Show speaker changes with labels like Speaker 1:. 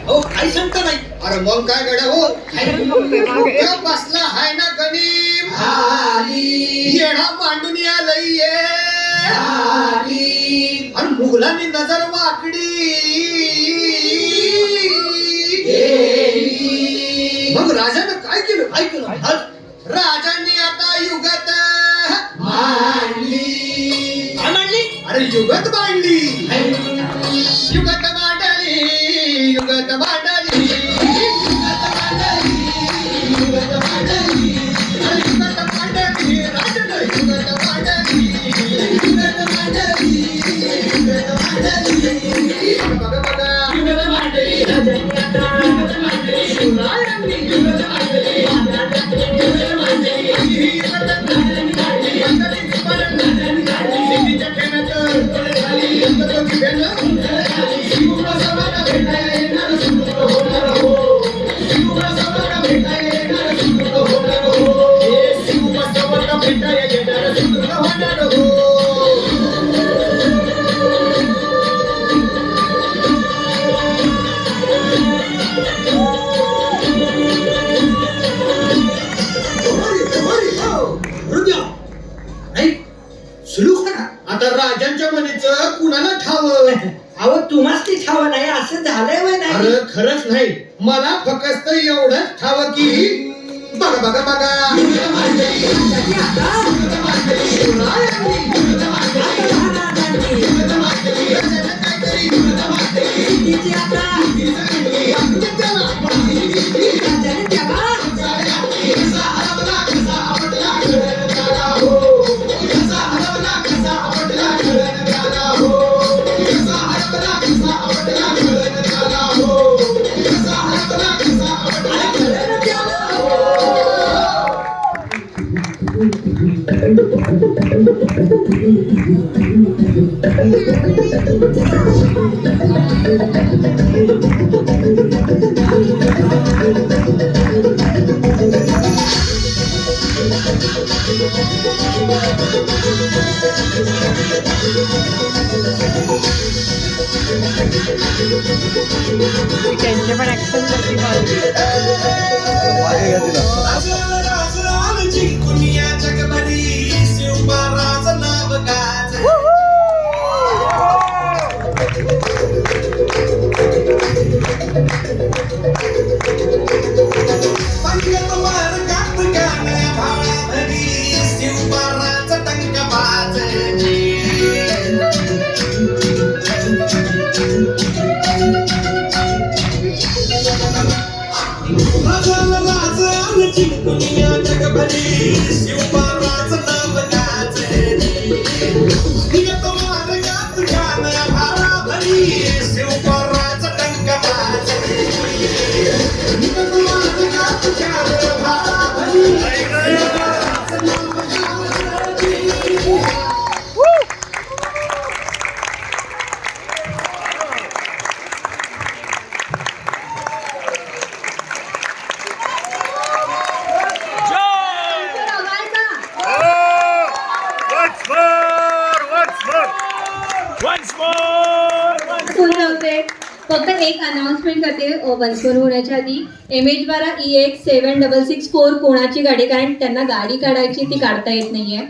Speaker 1: हो काही सांगता नाही.
Speaker 2: अरे मग काय गड्या हो बसला हाय ना गणिम येणा मांडून आलंय ये आणि मुघलांनी नजर वाकडी मग राजानं काय केलं राजांनी आता युगत मांडली. अरे युगत मांडली युगत मांडली युगत मांडली युगत मांडली युगत मांडली राजानं युगत मांडली युगत मांडली युगत मांडली बघा बघा युगत मांडली राजांनी आता युगत मांडली शिवरायांनी युगत मांडली युगत मांडली युगत आता राजांच्या मनीचं कुणाला ठावं
Speaker 1: अहो तुम्हाच ती ठाव नाही असं झालंय वय नाही.
Speaker 2: अरे खरंच नाही मला फक्त एवढंच ठावं की बघा बघा बघा
Speaker 3: त्यांचे पण ऍक्शन करते
Speaker 4: फक्त एक अनाउन्समेंट करते वन्सफोर होण्याच्या आधी MH 12 EX 7664 कोणाची गाडी कारण त्यांना गाडी काढायची ती काढता येत नाहीये.